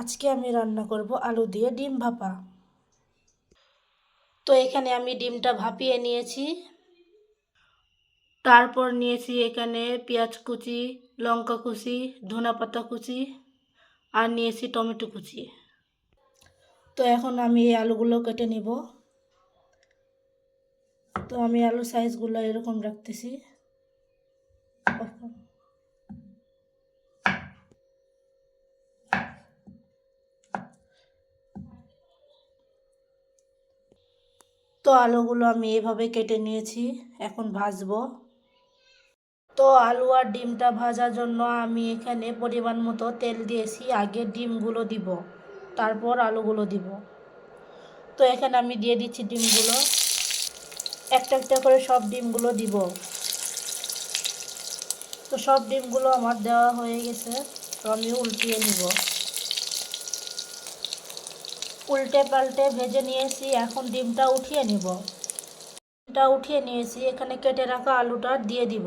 আজকে আমি রান্না করব আলু দিয়ে ডিম ভাপা। তো এখানে আমি ডিমটা ভাপিয়ে নিয়েছি। তারপর নিয়েছি এখানে পেঁয়াজ কুচি, লঙ্কা কুচি, ধনেপাতা কুচি আর নিয়েছি টমেটো কুচি। তো এখন আমি এই আলুগুলো কেটে নেব। তো আমি আলু সাইজগুলো এরকম রাখতেছি। তো আলুগুলো আমি এভাবে কেটে নিয়েছি, এখন ভাজবো। তো আলু আর ডিমটা ভাজার জন্য আমি এখানে পরিমাণ মতো তেল দিয়েছি। আগে ডিমগুলো দিব, তারপর আলুগুলো দিব। তো এখানে আমি দিয়ে দিচ্ছি ডিমগুলো, একটা একটা করে সব ডিমগুলো দিব। তো সব ডিমগুলো আমার দেওয়া হয়ে গেছে। তো আমি উল্টিয়ে নিব। উল্টে পাল্টে ভেজে নিয়েছি, এখন ডিমটা উঠিয়ে নিব। ডিমটা উঠিয়ে নিয়েছি, এখানে কেটে রাখা আলুটা দিয়ে দিব।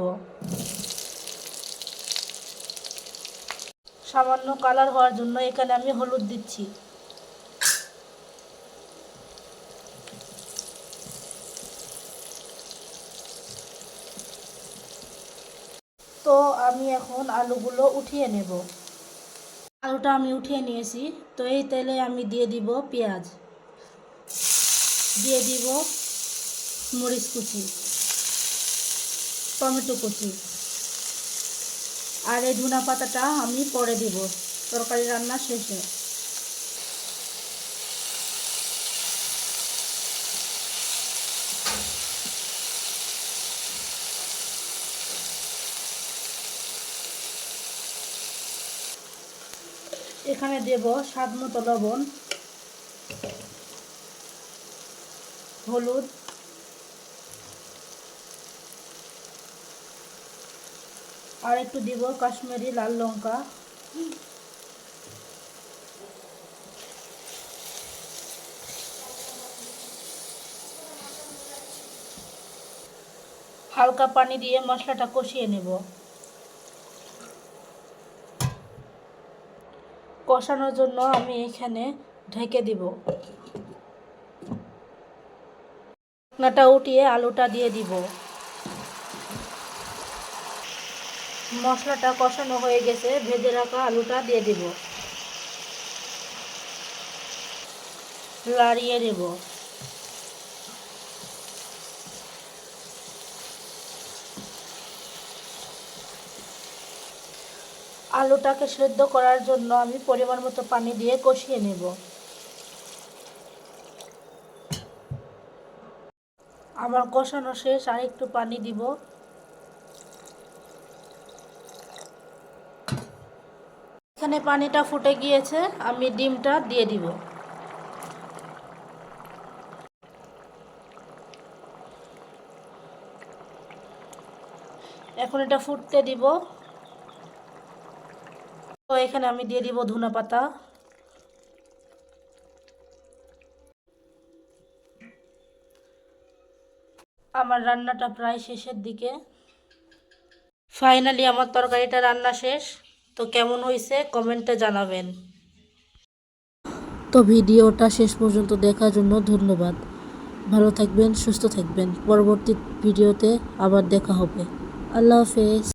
সামান্য কালার হওয়ার জন্য এখানে আমি হলুদ দিচ্ছি। তো আমি এখন আলুগুলো উঠিয়ে নেব। আলুটা আমি উঠিয়ে নিয়েছি। তো এই তেলে আমি দিয়ে দিব পেঁয়াজ, দিয়ে দিব মরিচ কুচি, টমেটো কুচি আর এই ধনিয়া পাতাটা আমি পরে দিব তরকারি রান্না শেষে। এখানে দেব স্বাদ মতো লবণ, হলুদ আর একটু দিব কাশ্মীরি লাল লঙ্কা। হালকা পানি দিয়ে মশলাটা কষিয়ে নেব। কষানোর জন্য আমি এখানে ঢেকে দিব। ঢাকনাটা উঠিয়ে আলুটা দিয়ে দিব। মশলাটা কষানো হয়ে গেছে, ভেজে রাখা আলুটা দিয়ে দিব। লাড়িয়ে নেব। আলুটাকে সেদ্ধ করার জন্য আমি পরিমাণ মতো পানি দিয়ে কষিয়ে নেব। আমার কষানো শেষ, আর একটু পানি দিব। এখানে পানিটা ফুটে গিয়েছে, আমি ডিমটা দিয়ে দিব। এখন এটা ফুটতে দিব। তো এখানে আমি দিয়ে দিব ধনিয়া পাতা। আমার রান্নাটা প্রায় শেষের দিকে। ফাইনালি আমার তরকারিটা রান্না শেষ। তো কেমন হয়েছে কমেন্টে জানাবেন। তো ভিডিওটা শেষ পর্যন্ত দেখার জন্য ধন্যবাদ। ভালো থাকবেন, সুস্থ থাকবেন। পরবর্তী ভিডিওতে আবার দেখা হবে। আল্লাহ হাফেজ।